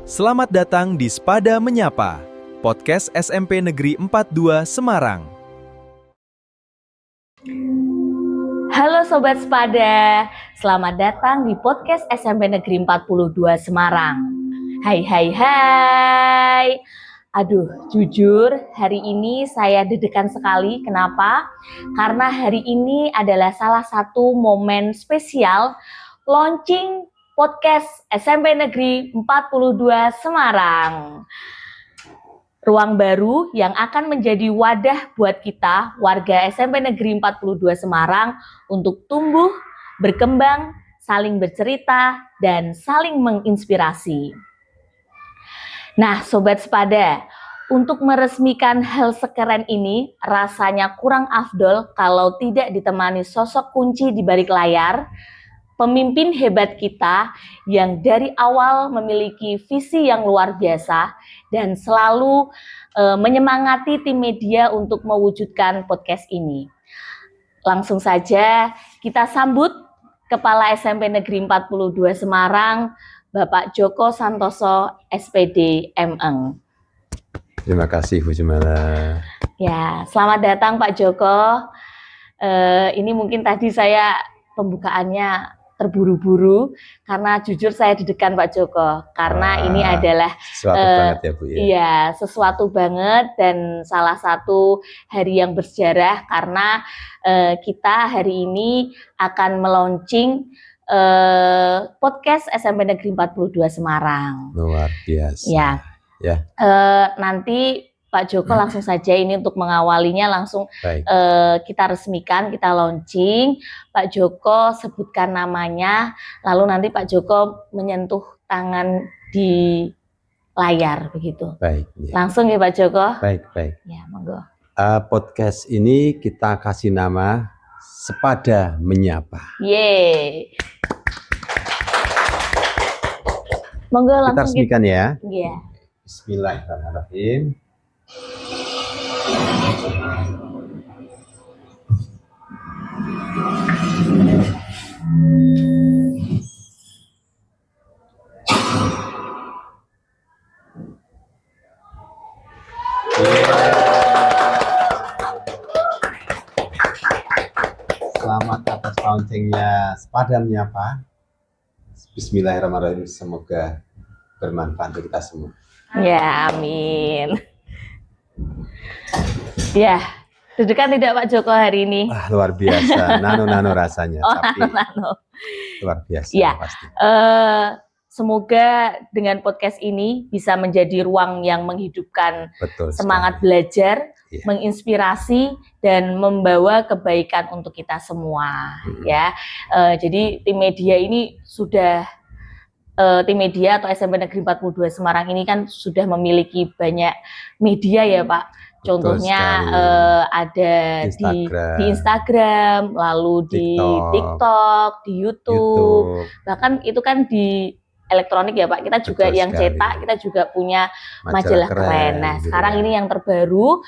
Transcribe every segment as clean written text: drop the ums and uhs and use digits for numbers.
Selamat datang di Spada Menyapa, podcast SMP Negeri 42 Semarang. Halo Sobat Spada, selamat datang di podcast SMP Negeri 42 Semarang. Hai. Aduh, jujur hari ini saya deg-degan sekali. Kenapa? Karena hari ini adalah salah satu momen spesial launching podcast SMP Negeri 42 Semarang. Ruang baru yang akan menjadi wadah buat kita, warga SMP Negeri 42 Semarang, untuk tumbuh, berkembang, saling bercerita, dan saling menginspirasi. Nah, Sobat Spada, untuk meresmikan hal sekeren ini, rasanya kurang afdol kalau tidak ditemani sosok kunci di balik layar, pemimpin hebat kita yang dari awal memiliki visi yang luar biasa dan selalu menyemangati tim media untuk mewujudkan podcast ini. Langsung saja kita sambut Kepala SMP Negeri 42 Semarang, Bapak Joko Santoso, SPD MN. Terima kasih Bu Jumala. Ya, selamat datang Pak Joko. Ini mungkin tadi saya pembukaannya terburu-buru karena jujur saya deg-degan Pak Joko karena ini adalah sesuatu banget ya Bu ya. Iya, sesuatu banget dan salah satu hari yang bersejarah karena kita hari ini akan melaunching podcast SMP Negeri 42 Semarang. Luar biasa. Ya. Nanti Pak Joko langsung saja ini untuk mengawalinya langsung kita resmikan, kita launching. Pak Joko sebutkan namanya, lalu nanti Pak Joko menyentuh tangan di layar begitu. Baik. Ya. Langsung ya Pak Joko. Baik. Ya, monggo. Podcast ini kita kasih nama Spada Menyapa. Yeay. Monggo langsung kita resmikan ya. Iya. Bismillahirrahmanirrahim. Selamat atas launchingnya Spada Menyapa. Bismillahirrahmanirrahim. Semoga bermanfaat untuk kita semua. Ya, amin. Ya, deg-degan tidak Pak Joko hari ini? Luar biasa, nano rasanya. Tapi nano. Luar biasa ya, pasti. Semoga dengan podcast ini bisa menjadi ruang yang menghidupkan semangat belajar, menginspirasi dan membawa kebaikan untuk kita semua. Ya, jadi tim media ini sudah tim media atau SMP Negeri 42 Semarang ini kan sudah memiliki banyak media ya Pak. Contohnya ada di Instagram, lalu di TikTok, di YouTube. Bahkan itu kan di elektronik ya Pak. Kita juga yang cetak, kita juga punya majalah keren. Nah, sekarang ini yang terbaru,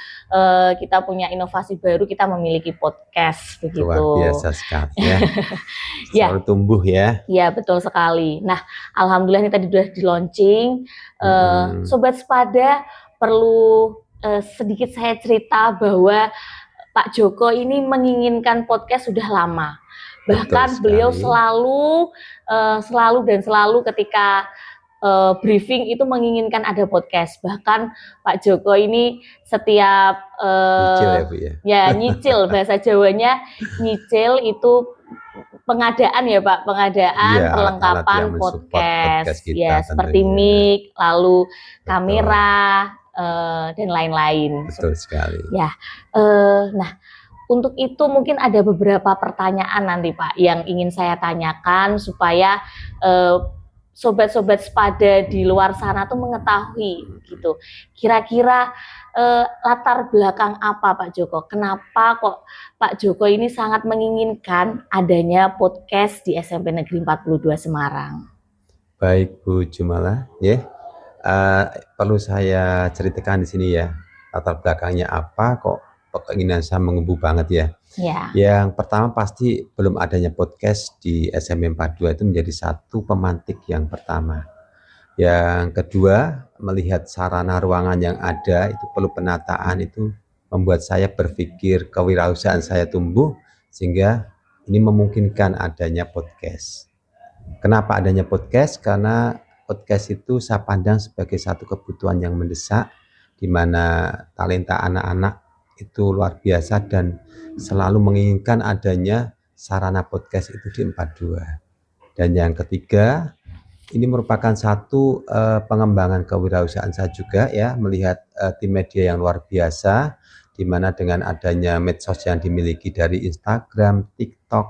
kita punya inovasi baru, kita memiliki podcast begitu. Luar biasa sekali ya. Selalu tumbuh ya. Iya, betul sekali. Nah, alhamdulillah ini tadi sudah di launching. Sobat Spada perlu sedikit saya cerita bahwa Pak Joko ini menginginkan podcast sudah lama. Bahkan beliau selalu ketika briefing itu menginginkan ada podcast. Bahkan Pak Joko ini setiap nyicil ya Bu ya. Nyicil bahasa Jawanya, nyicil itu pengadaan ya Pak, perlengkapan podcast kita, seperti mic, lalu kamera dan lain-lain. Betul sekali. Ya, nah untuk itu mungkin ada beberapa pertanyaan nanti Pak yang ingin saya tanyakan supaya sobat-sobat Spada di luar sana tuh mengetahui gitu. Kira-kira latar belakang apa Pak Joko? Kenapa kok Pak Joko ini sangat menginginkan adanya podcast di SMP Negeri 42 Semarang? Baik Bu Jumala, ya. Perlu saya ceritakan di sini ya, latar belakangnya apa kok keinginan saya mengembu banget ya. Yang pertama pasti belum adanya podcast di SMP 42 itu menjadi satu pemantik yang pertama. Yang kedua, melihat sarana ruangan yang ada itu perlu penataan, itu membuat saya berpikir kewirausahaan saya tumbuh sehingga ini memungkinkan adanya podcast. Kenapa adanya podcast? Karena podcast itu saya pandang sebagai satu kebutuhan yang mendesak di mana talenta anak-anak itu luar biasa dan selalu menginginkan adanya sarana podcast itu di 42. Dan yang ketiga, ini merupakan satu pengembangan kewirausahaan saya juga ya, melihat tim media yang luar biasa, di mana dengan adanya medsos yang dimiliki dari Instagram, TikTok,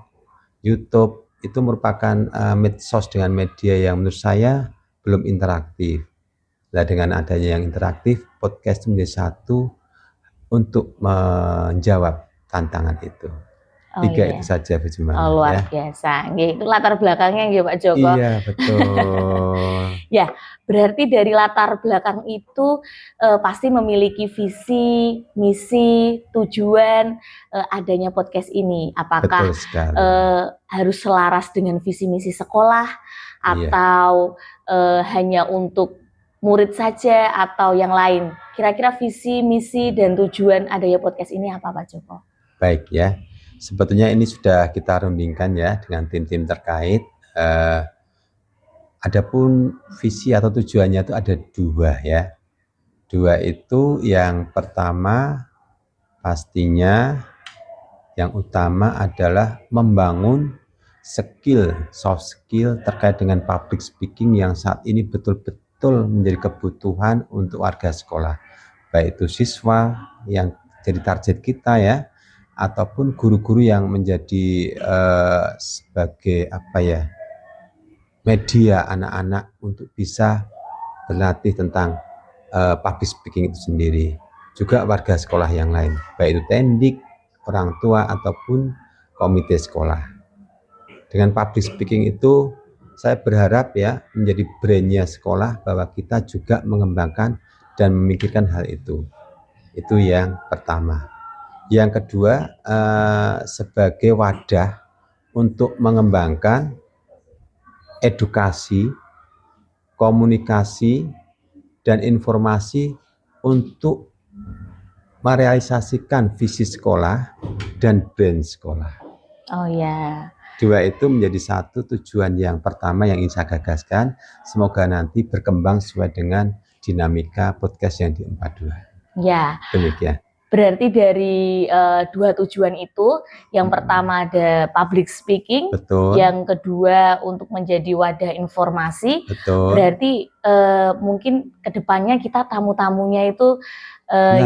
YouTube, itu merupakan medsos dengan media yang menurut saya belum interaktif. Nah, dengan adanya yang interaktif, podcast menjadi satu untuk menjawab tantangan itu. Oh, 3 iya. itu saja Bu Jumala, Oh, luar ya. biasa. Itu latar belakangnya ya Pak Joko. Iya, betul. Ya, berarti dari latar belakang itu pasti memiliki visi, misi, tujuan adanya podcast ini. Apakah Betul sekali. harus selaras dengan visi misi sekolah atau hanya untuk murid saja atau yang lain? Kira-kira visi, misi, dan tujuan adanya podcast ini apa Pak Joko? Baik ya. Sebetulnya ini sudah kita rundingkan ya dengan tim-tim terkait. Adapun visi atau tujuannya itu ada 2 ya. 2 itu yang pertama pastinya yang utama adalah membangun skill, soft skill terkait dengan public speaking yang saat ini betul-betul menjadi kebutuhan untuk warga sekolah. Baik itu siswa yang jadi target kita ya, ataupun guru-guru yang menjadi sebagai media anak-anak untuk bisa berlatih tentang public speaking itu sendiri. Juga warga sekolah yang lain, baik itu tendik, orang tua ataupun komite sekolah. Dengan public speaking itu saya berharap ya menjadi brandnya sekolah bahwa kita juga mengembangkan dan memikirkan hal itu. Itu yang pertama. Yang kedua, sebagai wadah untuk mengembangkan edukasi, komunikasi, dan informasi untuk merealisasikan visi sekolah dan brand sekolah. Oh ya. 2 itu menjadi satu tujuan yang pertama yang ingin saya gagaskan. Semoga nanti berkembang sesuai dengan dinamika podcast yang di 42. Ya. Demikian. Berarti dari 2 tujuan itu, yang pertama ada public speaking, betul. Yang kedua untuk menjadi wadah informasi. Betul. Berarti mungkin kedepannya kita tamu-tamunya itu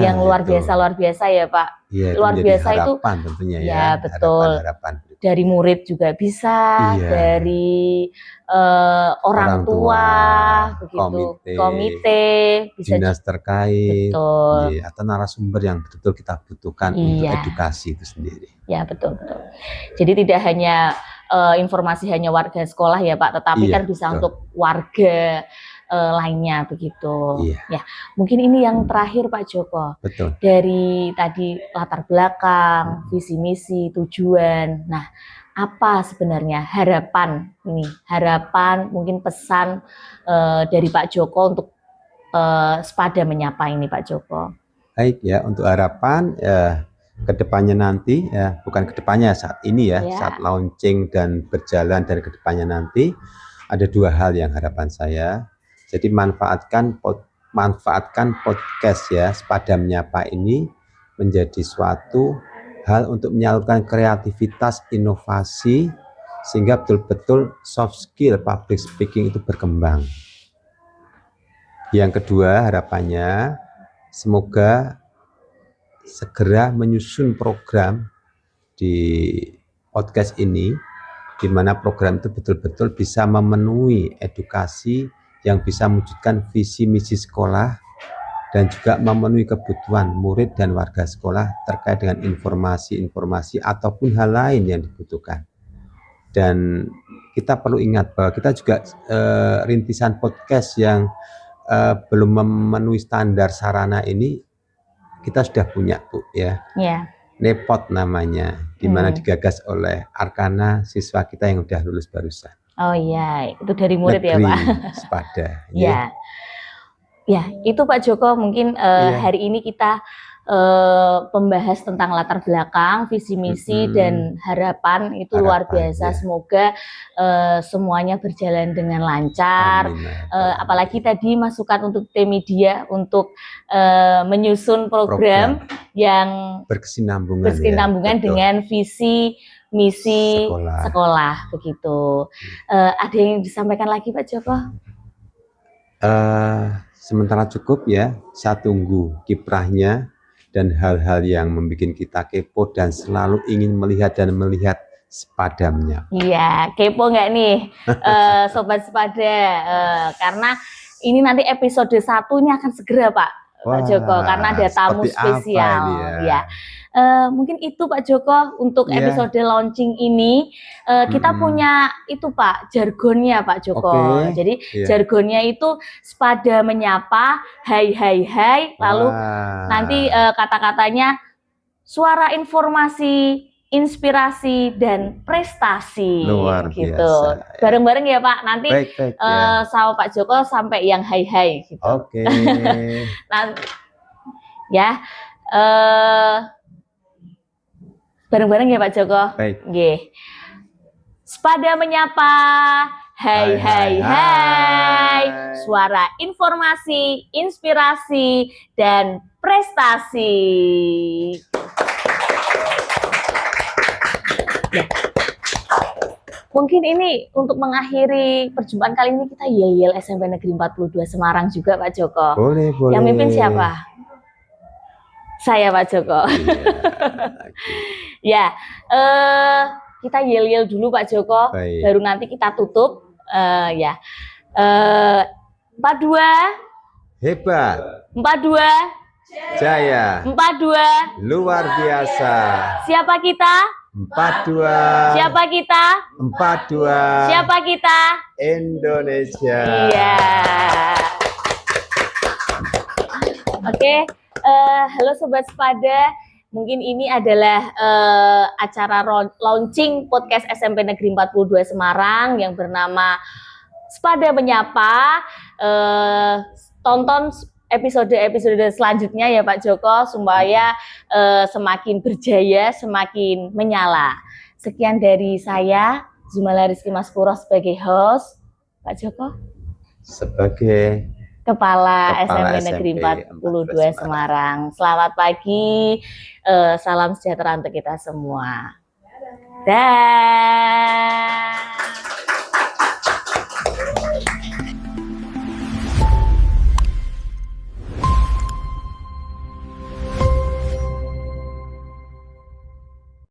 yang luar biasa ya Pak. Ya, luar biasa itu tentunya ya betul. Harapan. Dari murid juga bisa, dari orang tua, begitu, komite, bisa dinas terkait, betul. Atau narasumber yang betul kita butuhkan untuk edukasi itu sendiri. Ya, betul. Jadi tidak hanya informasi hanya warga sekolah ya Pak, tetapi kan bisa untuk warga lainnya begitu. Ya, mungkin ini yang terakhir Pak Joko. Betul. Dari tadi latar belakang, visi misi, tujuan. Nah, apa sebenarnya harapan ini? Harapan mungkin pesan dari Pak Joko untuk Sepada Menyapa ini Pak Joko. Baik ya, untuk harapan kedepannya nanti ya, bukan kedepannya saat ini ya, saat launching dan berjalan dari kedepannya nanti ada 2 hal yang harapan saya. Jadi manfaatkan podcast ya, Sepada Menyapa ini menjadi suatu hal untuk menyalurkan kreativitas, inovasi, sehingga betul-betul soft skill public speaking itu berkembang. Yang kedua harapannya, semoga segera menyusun program di podcast ini, di mana program itu betul-betul bisa memenuhi edukasi yang bisa mewujudkan visi misi sekolah dan juga memenuhi kebutuhan murid dan warga sekolah terkait dengan informasi-informasi ataupun hal lain yang dibutuhkan. Dan kita perlu ingat bahwa kita juga rintisan podcast yang belum memenuhi standar sarana ini kita sudah punya Bu ya. Nepot namanya, di mana digagas oleh Arkana, siswa kita yang sudah lulus barusan. Oh iya, itu dari murid ya Negeri Pak. Sepada. Ya, ya itu Pak Joko mungkin hari ini kita membahas tentang latar belakang, visi misi dan harapan itu luar biasa. Ya. Semoga semuanya berjalan dengan lancar. Apalagi tadi masukan untuk tim media untuk menyusun program yang berkesinambungan dengan visi misi sekolah begitu. Ada yang disampaikan lagi Pak Joko? Sementara cukup ya, saya tunggu kiprahnya dan hal-hal yang membuat kita kepo dan selalu ingin melihat sepadamnya. Iya, kepo nggak nih Sobat Sepada? Karena ini nanti episode 1 ini akan segera Pak Joko, karena ada tamu spesial ya. Mungkin itu Pak Joko untuk episode launching ini. Kita punya itu Pak, jargonnya Pak Joko. Jadi jargonnya itu Sepada menyapa, hai hai hai, lalu nanti kata-katanya suara informasi, inspirasi dan prestasi. Luar gitu. Biasa. Bareng-bareng ya Pak. Nanti sama Pak Joko sampai yang hai hai gitu. Oke. Nanti ya. Bareng-bareng ya Pak Joko. Baik. Sepada menyapa, hai hai hai, suara informasi, inspirasi dan prestasi. Ya. Mungkin ini untuk mengakhiri perjumpaan kali ini kita yel-yel SMP Negeri 42 Semarang juga Pak Joko. Boleh. Yang mimpin siapa? Saya Pak Joko. Ya, kita yel-yel dulu Pak Joko. Baik. Baru nanti kita tutup. 42 hebat. 42 jaya. 42 luar biasa. Siapa kita? 42. Siapa kita? 42. Siapa kita? Indonesia. Iya. Oke. Halo Sobat Sepada, mungkin ini adalah acara launching podcast SMP Negeri 42 Semarang yang bernama Sepada Menyapa. Tonton episode-episode selanjutnya ya Pak Joko, supaya semakin berjaya, semakin menyala. Sekian dari saya, Zumala Rizky Maspuro sebagai host, Pak Joko sebagai Kepala SMP Negeri 42 Semarang. Selamat pagi, salam sejahtera untuk kita semua. Dah.